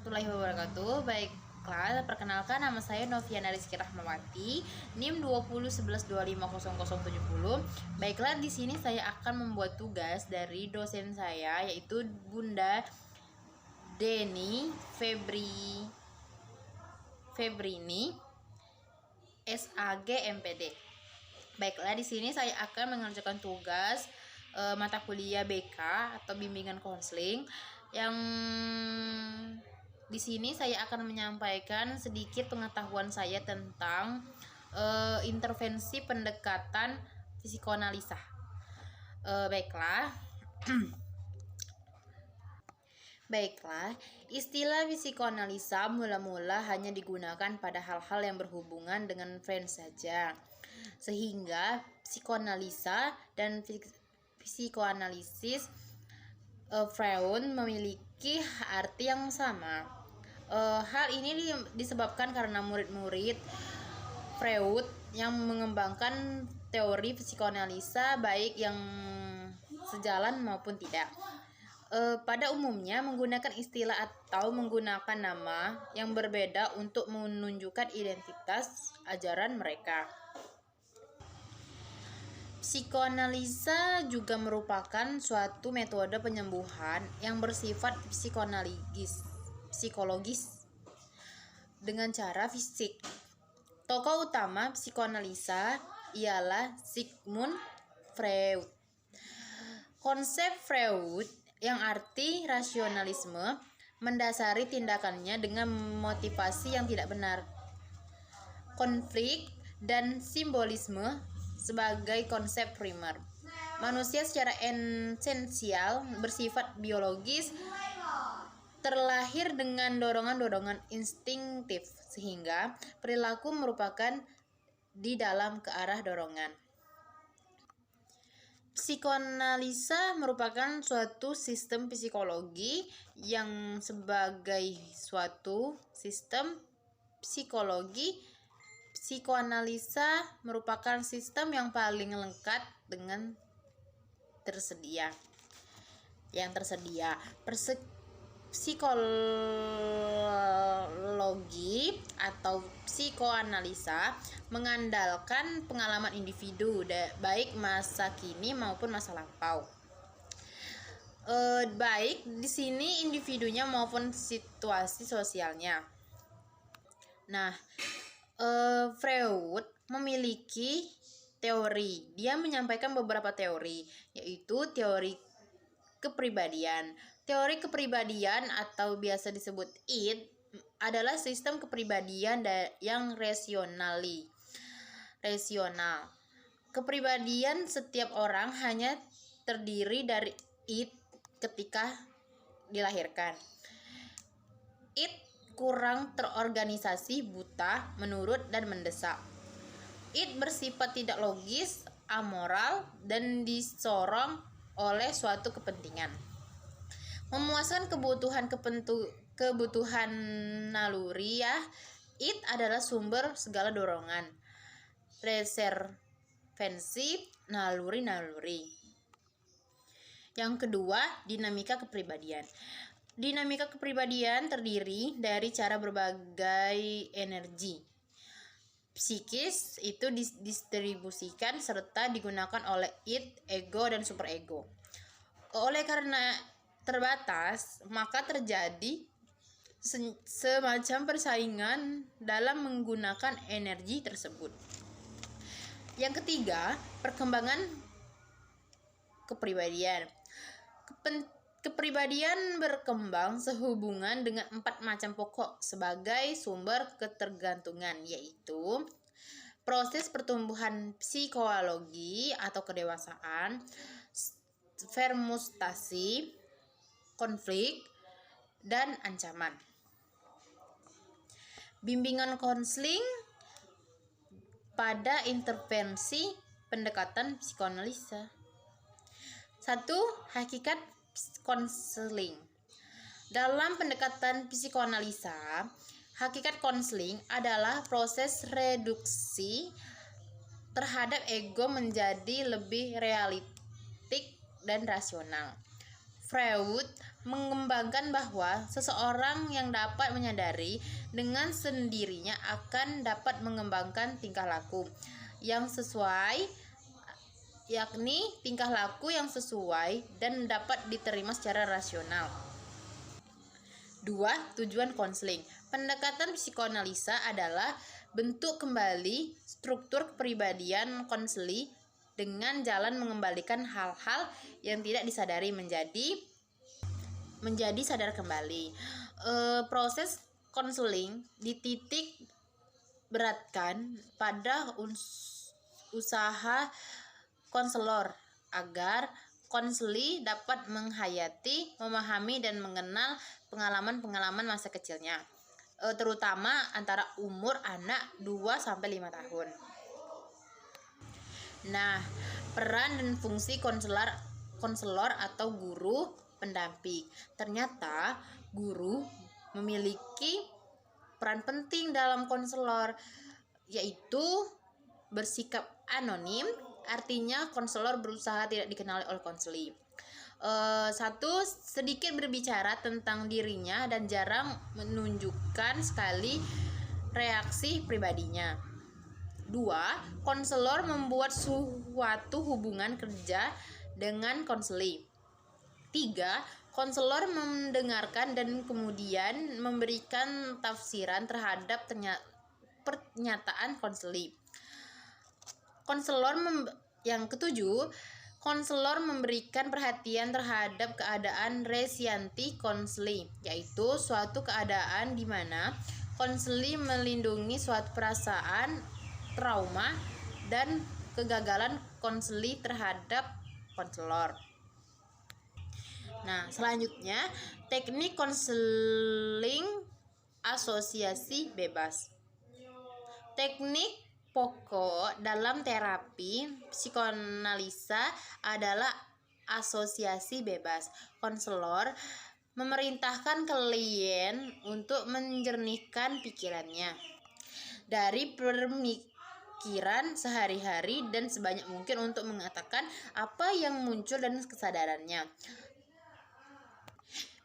warahmatullahi wabarakatuh. Baiklah, perkenalkan nama saya Noviana Rizky Rahmawati, NIM 2011250070. Baiklah, di sini saya akan membuat tugas dari dosen saya, yaitu Bunda Deni Febrini SAG MPD. Baiklah, di sini saya akan mengerjakan tugas mata kuliah BK atau bimbingan konseling, yang di sini saya akan menyampaikan sedikit pengetahuan saya tentang intervensi pendekatan psikoanalisa. Baiklah, istilah psikoanalisa mula-mula hanya digunakan pada hal-hal yang berhubungan dengan friends saja, sehingga psikoanalisa dan psikoanalisis Freud memiliki arti yang sama. Hal ini disebabkan karena murid-murid Freud yang mengembangkan teori psikoanalisa baik yang sejalan maupun tidak. Pada umumnya menggunakan istilah atau menggunakan nama yang berbeda untuk menunjukkan identitas ajaran mereka. Psikoanalisa juga merupakan suatu metode penyembuhan yang bersifat psikologis dengan cara fisik. Tokoh utama psikoanalisa ialah Sigmund Freud. Konsep Freud yang arti rasionalisme mendasari tindakannya dengan motivasi yang tidak benar, konflik, dan simbolisme sebagai konsep primer. Manusia secara esensial bersifat biologis, terlahir dengan dorongan-dorongan instingtif, sehingga perilaku merupakan di dalam ke arah dorongan. Psikoanalisa merupakan suatu sistem psikologi yang sebagai suatu sistem psikologi, psikoanalisa merupakan sistem yang paling lengkap dengan psikologi atau psikoanalisa mengandalkan pengalaman individu baik masa kini maupun masa lampau. Baik di sini individunya maupun situasi sosialnya. Nah, Freud memiliki teori. Dia menyampaikan beberapa teori, yaitu teori kepribadian. Teori kepribadian atau biasa disebut id adalah sistem kepribadian yang rasional. Kepribadian setiap orang hanya terdiri dari id ketika dilahirkan. Id kurang terorganisasi, buta, menurut, dan mendesak. Id bersifat tidak logis, amoral, dan disorong oleh suatu kepentingan. Memuaskan kebutuhan naluriah, id adalah sumber segala dorongan, reservensi naluri-naluri. Yang kedua, dinamika kepribadian. Dinamika kepribadian terdiri dari cara berbagai energi psikis itu didistribusikan serta digunakan oleh id, ego, dan superego. Oleh karena terbatas, maka terjadi semacam persaingan dalam menggunakan energi tersebut. Yang ketiga, perkembangan kepribadian. Kepribadian berkembang sehubungan dengan 4 macam pokok sebagai sumber ketergantungan, yaitu proses pertumbuhan psikologi atau kedewasaan, fermentasi, konflik, dan ancaman. Bimbingan konseling pada intervensi pendekatan psikoanalisa. 1. Hakikat konseling. Dalam pendekatan psikoanalisa, hakikat konseling adalah proses reduksi terhadap ego menjadi lebih realistik dan rasional. Freud mengembangkan bahwa seseorang yang dapat menyadari dengan sendirinya akan dapat mengembangkan tingkah laku yang sesuai, yakni tingkah laku yang sesuai dan dapat diterima secara rasional. 2. Tujuan konseling. Pendekatan psikoanalisa adalah bentuk kembali struktur kepribadian konseli dengan jalan mengembalikan hal-hal yang tidak disadari menjadi sadar kembali. Proses konseling dititik beratkan pada usaha konselor agar konseli dapat menghayati, memahami, dan mengenal pengalaman-pengalaman masa kecilnya, terutama antara umur anak 2-5 tahun. Nah, peran dan fungsi konselor atau guru pendamping. Ternyata guru memiliki peran penting dalam konselor, yaitu bersikap anonim, artinya konselor berusaha tidak dikenali oleh konseli. 1. Sedikit berbicara tentang dirinya dan jarang menunjukkan sekali reaksi pribadinya. 2. Konselor membuat suatu hubungan kerja dengan konseli. 3. Konselor mendengarkan dan kemudian memberikan tafsiran terhadap pernyataan konseli. Yang ketujuh, konselor memberikan perhatian terhadap keadaan resianti konseli, yaitu suatu keadaan di mana konseli melindungi suatu perasaan, trauma, dan kegagalan konseli terhadap konselor. Nah, selanjutnya teknik konseling asosiasi bebas. Teknik pokok dalam terapi psikoanalisa adalah asosiasi bebas. Konselor memerintahkan klien untuk menjernihkan pikirannya dari pemikiran sehari-hari dan sebanyak mungkin untuk mengatakan apa yang muncul dan kesadarannya.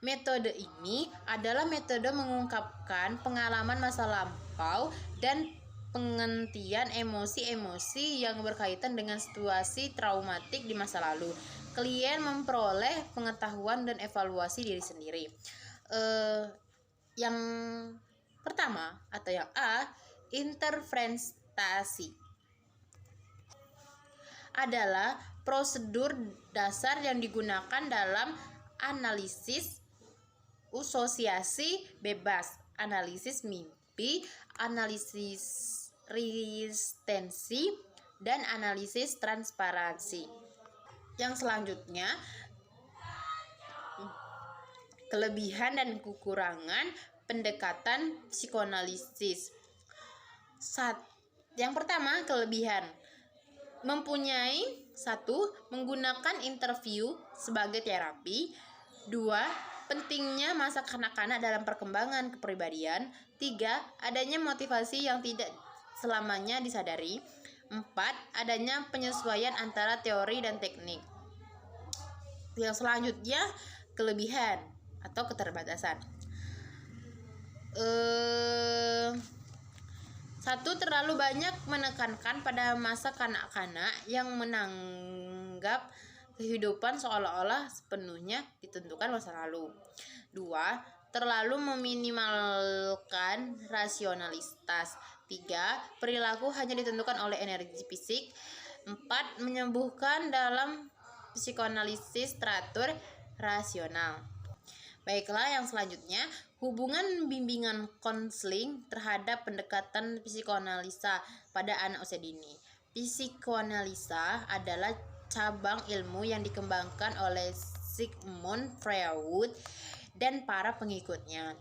Metode ini adalah metode mengungkapkan pengalaman masa lampau dan penghentian emosi-emosi yang berkaitan dengan situasi traumatik di masa lalu. Klien memperoleh pengetahuan dan evaluasi diri sendiri. Yang pertama atau yang A, interferensiasi adalah prosedur dasar yang digunakan dalam analisis asosiasi bebas, analisis mimpi, analisis resistensi, dan analisis transparansi. Yang selanjutnya, kelebihan dan kekurangan pendekatan psikoanalisis. Yang pertama, kelebihan. Mempunyai 1. Menggunakan interview sebagai terapi. 2. Pentingnya masa kanak-kanak dalam perkembangan kepribadian. 3. Adanya motivasi yang tidak selamanya disadari. 4. Adanya penyesuaian antara teori dan teknik. Yang selanjutnya, kelebihan atau keterbatasan. 1. Terlalu banyak menekankan pada masa kanak-kanak yang menganggap kehidupan seolah-olah sepenuhnya ditentukan masa lalu. 2. Terlalu meminimalkan rasionalitas. 3. Perilaku hanya ditentukan oleh energi fisik. 4. Menyembuhkan dalam psikoanalisis teratur rasional. Baiklah, yang selanjutnya, hubungan bimbingan konseling terhadap pendekatan psikoanalisa pada anak usia dini. Psikoanalisa adalah cabang ilmu yang dikembangkan oleh Sigmund Freud dan para pengikutnya.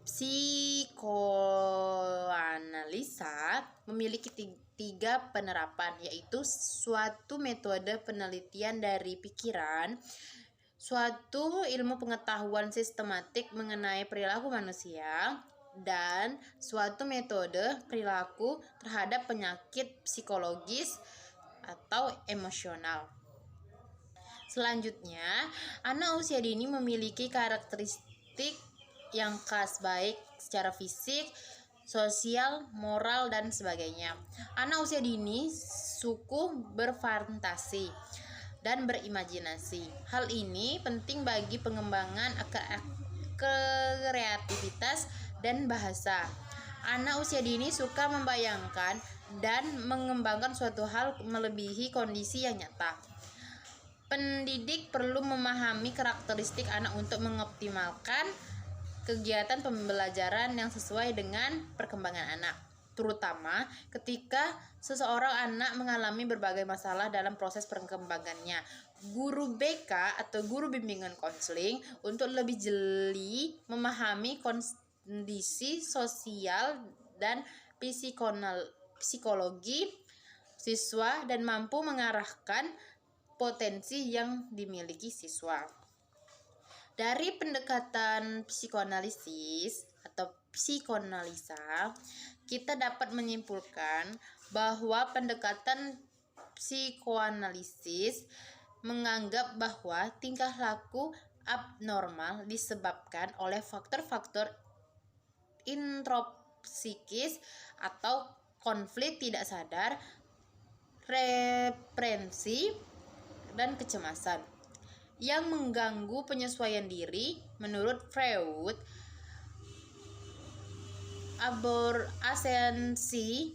Psikoanalisa memiliki 3 penerapan, yaitu suatu metode penelitian dari pikiran, suatu ilmu pengetahuan sistematik mengenai perilaku manusia, dan suatu metode perilaku terhadap penyakit psikologis atau emosional. Selanjutnya, anak usia dini memiliki karakteristik yang khas baik secara fisik, sosial, moral, dan sebagainya. Anak usia dini suku berfantasi dan berimajinasi. Hal ini penting bagi pengembangan kreativitas dan bahasa. Anak usia dini suka membayangkan dan mengembangkan suatu hal melebihi kondisi yang nyata. Pendidik perlu memahami karakteristik anak untuk mengoptimalkan kegiatan pembelajaran yang sesuai dengan perkembangan anak, terutama ketika seseorang anak mengalami berbagai masalah dalam proses perkembangannya. Guru BK atau guru bimbingan konseling untuk lebih jeli memahami kondisi sosial dan psikologi siswa dan mampu mengarahkan potensi yang dimiliki siswa. Dari pendekatan psikoanalisis atau psikoanalisa, kita dapat menyimpulkan bahwa pendekatan psikoanalisis menganggap bahwa tingkah laku abnormal disebabkan oleh faktor-faktor intropsikis atau konflik tidak sadar, referensi, dan kecemasan yang mengganggu penyesuaian diri. Menurut Freud, esensi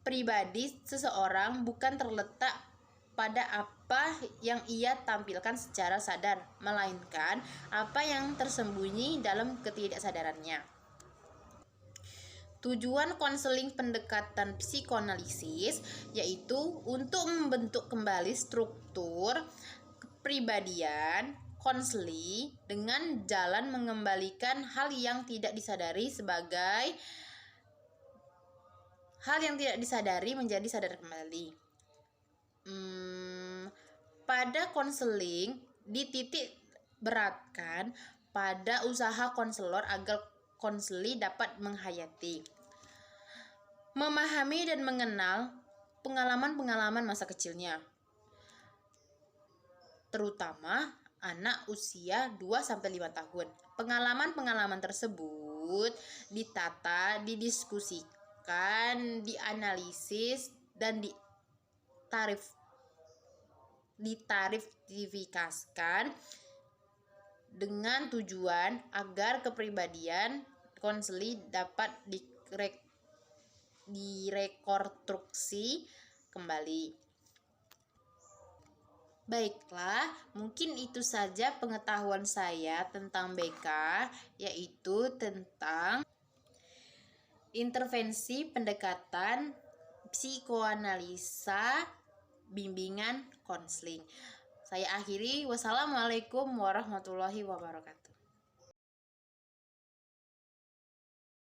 pribadi seseorang bukan terletak pada apa yang ia tampilkan secara sadar, melainkan apa yang tersembunyi dalam ketidaksadarannya. Tujuan konseling pendekatan psikoanalisis yaitu untuk membentuk kembali struktur kepribadian konseli dengan jalan mengembalikan hal yang tidak disadari menjadi sadar kembali. Pada konseling dititik beratkan pada usaha konselor agar konseli dapat menghayati, memahami dan mengenal pengalaman-pengalaman masa kecilnya, terutama anak usia 2-5 tahun. Pengalaman-pengalaman tersebut ditata, didiskusikan, dianalisis, dan ditarifkan dengan tujuan agar kepribadian konseli dapat direkonstruksi kembali. Baiklah, mungkin itu saja pengetahuan saya tentang BK, yaitu tentang intervensi pendekatan psikoanalisa bimbingan konseling. Saya akhiri, wassalamualaikum warahmatullahi wabarakatuh.